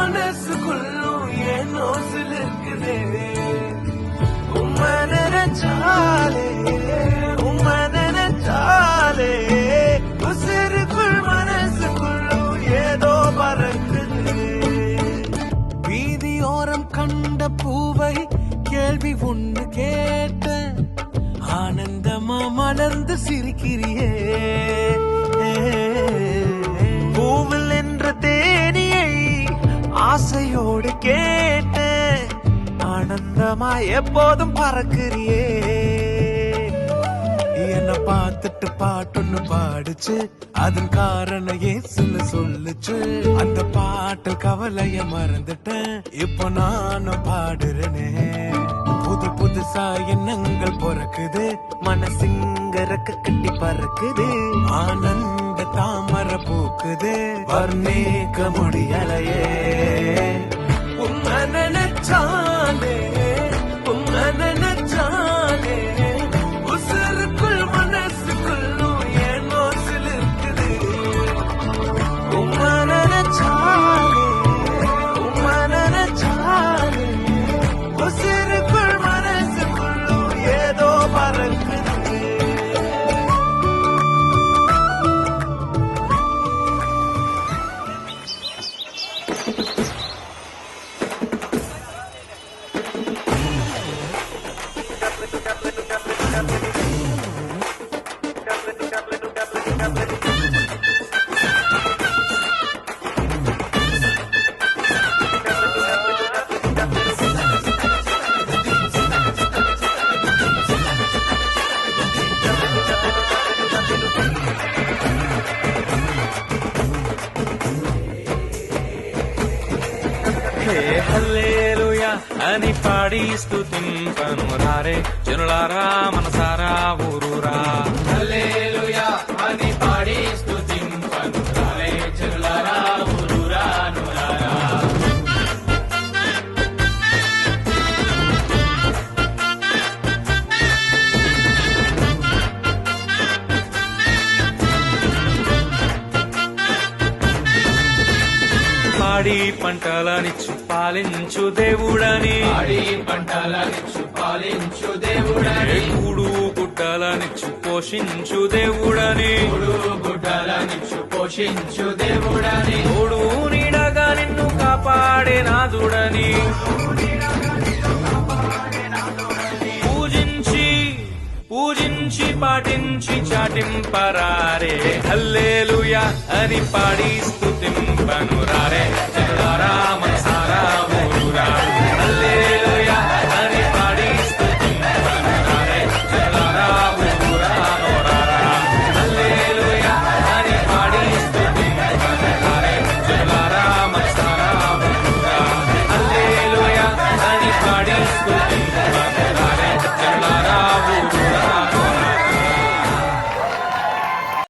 மனசுக்குள்ளும் ஏன் நோசில் இருக்குது உம்மை நினைச்சாலே உம்மை நினைச்சாலே உசிருக்குள் மனசுக்குள்ளும் ஏதோ பறக்குது வீதியோரம் கண்ட பூவை கேள்வி ஒன்று கேட்ட ஆனந்தமா மலர்ந்து சிரிக்கிறியே பூவில் என்ற தேனியை ஆசையோடு கேட்ட ஆனந்தமா எப்போதும் பறக்கிறியே என்ன பார்த்துட்டு பாட்டுன்னு பாடுச்சு அதன் காரணம் ஏசுன்னு சொல்லுச்சு அந்த பாட்டு கவலைய மறந்துட்டேன் இப்போ நானும் பாடுறேனே புது புதுசா எண்ணங்கள் பிறக்குது மனசிங்க ரெக்க கட்டி பறக்குது ஆனந்த தாமரை பூக்குது வர்ணிக்க முடியலையே உம்மை நினைச்சாலே உம்மை நினைச்சாலே உசுருக்குள் மனசுக்குள்ளும் ஏன் நோசில் இருக்குது உம்மை நினைச்சாலே உம்மை நினைச்சாலே உசுருக்குள் மனசுக்குள்ளும் ஏதோ பறக்குது హల్లెలూయా అని పాడి స్తుతింపను రారే జనులారా మనసారా ఊరూరా హల్లెలూయా అని పాడి స్తుతింపను రారే జనులారా ఊరూరా నురారా పాడి పంటలనిచ్చు పాలించు దేవుడని పాడి పంటలనిచ్చు పాలించు దేవుడని కూడు గుడ్డలనిచ్చు పోషించు దేవుడని కూడు గుడ్డలనిచ్చు పోషించు దేవుడని తోడు నీడగా నిన్ను కాపాడే నాదుడని పూజించి పాటించి చాటింపరారే హల్లెలూయా అని పాడి స్తుతింపను రారే జనులారా